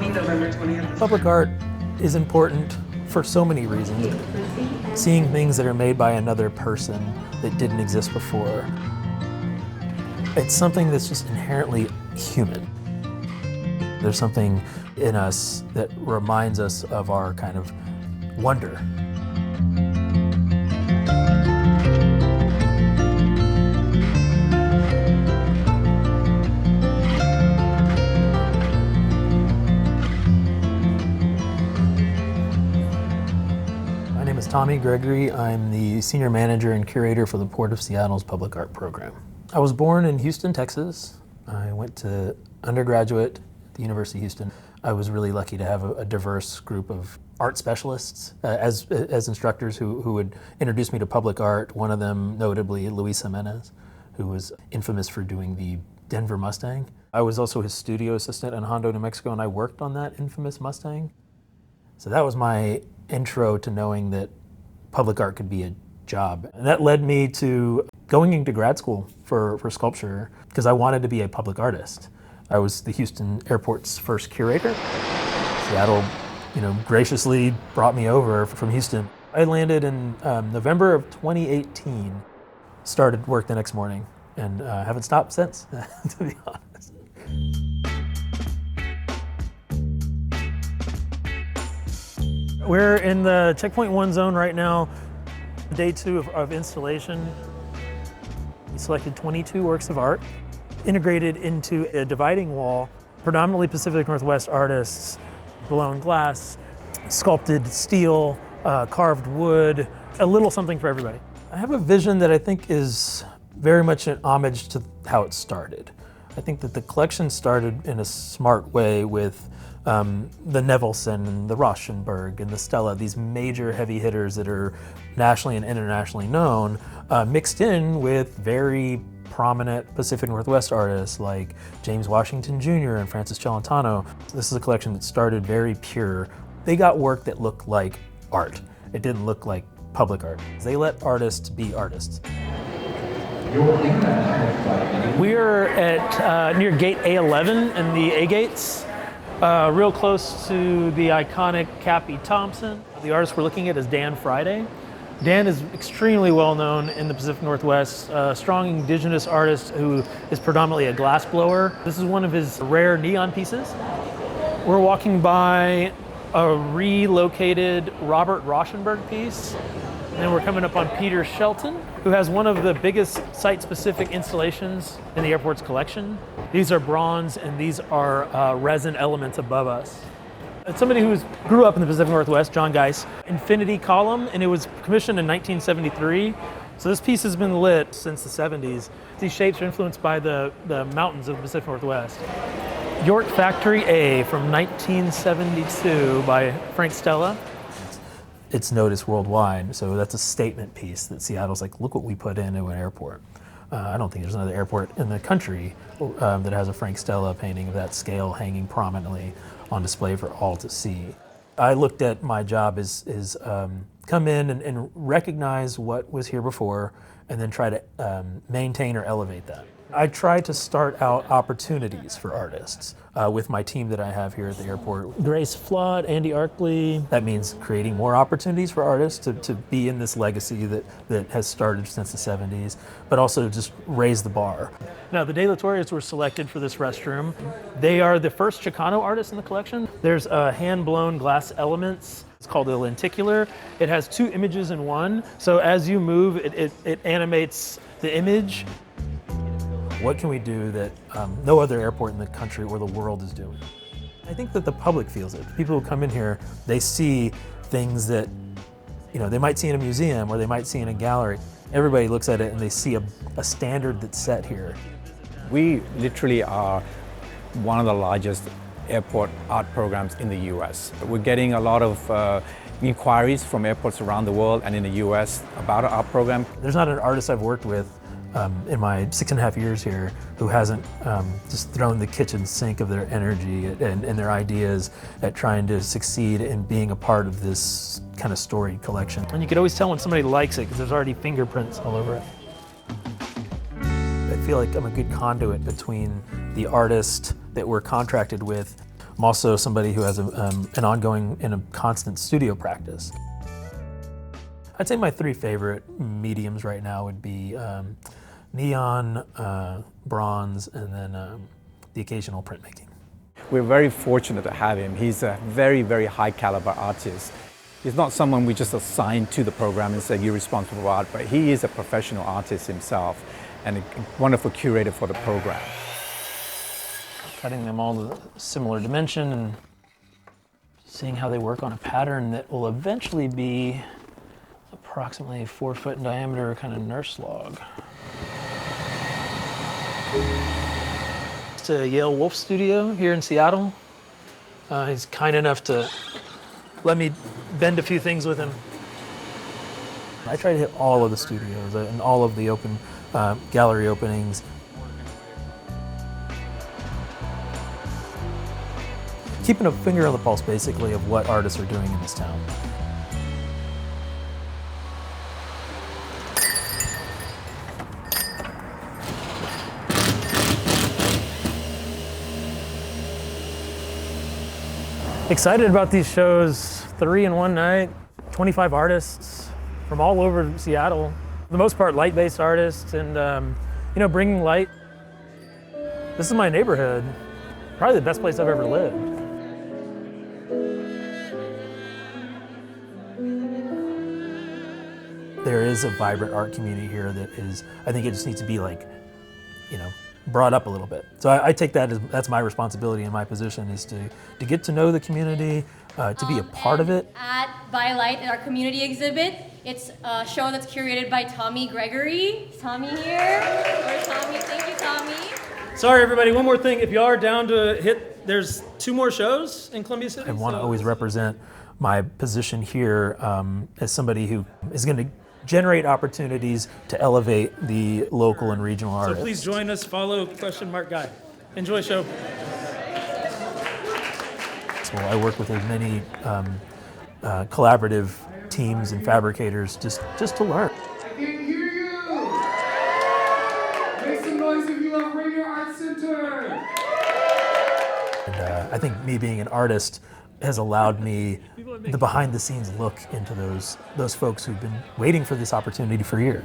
November 20th. Public art is important for so many reasons. Seeing things that are made by another person that didn't exist before. It's something that's just inherently human. There's something in us that reminds us of our kind of wonder. My name is Gregory. I'm the senior manager and curator for the Port of Seattle's public art program. I was born in Houston, Texas. I went to undergraduate at the University of Houston. I was really lucky to have a diverse group of art specialists as instructors who would introduce me to public art. One of them, notably, Luis Jimenez, who was infamous for doing the Denver Mustang. I was also his studio assistant in Hondo, New Mexico, and I worked on that infamous Mustang. So that was my intro to knowing that public art could be a job. And that led me to going into grad school for sculpture because I wanted to be a public artist. I was the Houston Airport's first curator. Seattle, graciously brought me over from Houston. I landed in November of 2018, started work the next morning, and haven't stopped since, to be honest. We're in the Checkpoint 1 zone right now, day 2 of installation. We selected 22 works of art, integrated into a dividing wall, predominantly Pacific Northwest artists, blown glass, sculpted steel, carved wood, a little something for everybody. I have a vision that I think is very much an homage to how it started. I think that the collection started in a smart way with the Nevelson and the Rauschenberg and the Stella, these major heavy hitters that are nationally and internationally known, mixed in with very prominent Pacific Northwest artists like James Washington Jr. and Francis Celentano. This is a collection that started very pure. They got work that looked like art. It didn't look like public art. They let artists be artists. We're at near gate A11 and the A gates, real close to the iconic Cappy Thompson. The artist we're looking at is Dan Friday. Dan is extremely well known in the Pacific Northwest, a strong indigenous artist who is predominantly a glass blower. This is one of his rare neon pieces. We're walking by a relocated Robert Rauschenberg piece. And then we're coming up on Peter Shelton, who has one of the biggest site-specific installations in the airport's collection. These are bronze and these are resin elements above us. It's somebody who grew up in the Pacific Northwest, John Geis. Infinity Column, and it was commissioned in 1973. So this piece has been lit since the 70s. These shapes are influenced by the mountains of the Pacific Northwest. York Factory A from 1972 by Frank Stella. It's noticed worldwide, so that's a statement piece that Seattle's like, look what we put into an airport. I don't think there's another airport in the country that has a Frank Stella painting of that scale hanging prominently on display for all to see. I looked at my job as come in and recognize what was here before and then try to maintain or elevate that. I try to start out opportunities for artists with my team that I have here at the airport. Grace Flood, Andy Arkley. That means creating more opportunities for artists to be in this legacy that has started since the 70s, but also just raise the bar. Now, the De La Torres were selected for this restroom. They are the first Chicano artists in the collection. There's hand-blown glass elements. It's called a lenticular. It has 2 images in one, so as you move, it animates the image. What can we do that no other airport in the country or the world is doing? I think that the public feels it. People who come in here, they see things that they might see in a museum or they might see in a gallery. Everybody looks at it and they see a standard that's set here. We literally are one of the largest airport art programs in the US. We're getting a lot of inquiries from airports around the world and in the US about our art program. There's not an artist I've worked with in my 6.5 years here who hasn't just thrown the kitchen sink of their energy and their ideas at trying to succeed in being a part of this kind of storied collection. And you could always tell when somebody likes it because there's already fingerprints all over it. I feel like I'm a good conduit between the artist that we're contracted with I'm also somebody who has an ongoing and a constant studio practice. I'd say my three favorite mediums right now would be neon, bronze, and then the occasional printmaking. We're very fortunate to have him. He's a very, very high caliber artist. He's not someone we just assign to the program and say, you're responsible for art, but he is a professional artist himself and a wonderful curator for the program. Cutting them all to similar dimension and seeing how they work on a pattern that will eventually be approximately 4 foot in diameter, kind of nurse log. It's a Yale Wolf studio here in Seattle. He's kind enough to let me bend a few things with him. I try to hit all of the studios and all of the open gallery openings. Keeping a finger on the pulse, basically, of what artists are doing in this town. Excited about these shows, 3 in one night, 25 artists from all over Seattle. For the most part, light-based artists, and bringing light. This is my neighborhood, probably the best place I've ever lived. There is a vibrant art community here that is, I think it just needs to be brought up a little bit. So I take that as, that's my responsibility in my position, is to get to know the community, to be a part of it. At Bylight, at our community exhibit, it's a show that's curated by Gregory. Is Tommy here? Where's Tommy? Thank you, Tommy. Sorry, everybody, one more thing. If you are down to hit, there's 2 more shows in Columbia City. I want to always represent my position here as somebody who is going to generate opportunities to elevate the local and regional artists. So please join us, follow Guy. Enjoy show. So I work with as many collaborative teams and fabricators just to learn. I can hear you! Make some noise if you love Radio Art Center! And I think me being an artist has allowed me the behind-the-scenes look into those folks who've been waiting for this opportunity for years.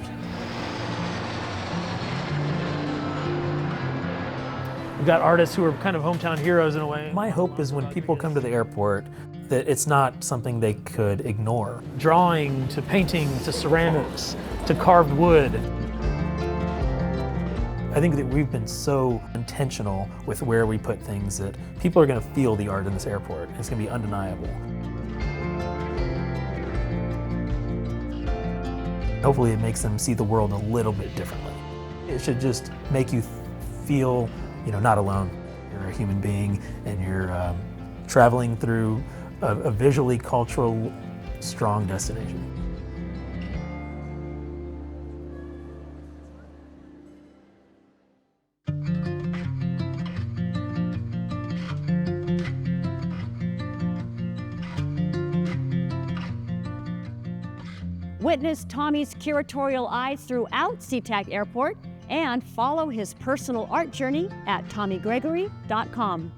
We've got artists who are kind of hometown heroes in a way. My hope is when people come to the airport that it's not something they could ignore. Drawing, to painting, to ceramics, to carved wood. I think that we've been so intentional with where we put things that people are going to feel the art in this airport. It's going to be undeniable. Hopefully it makes them see the world a little bit differently. It should just make you feel, not alone. You're a human being and you're traveling through a visually cultural, strong destination. Witness Tommy's curatorial eyes throughout SeaTac Airport and follow his personal art journey at TommyGregory.com.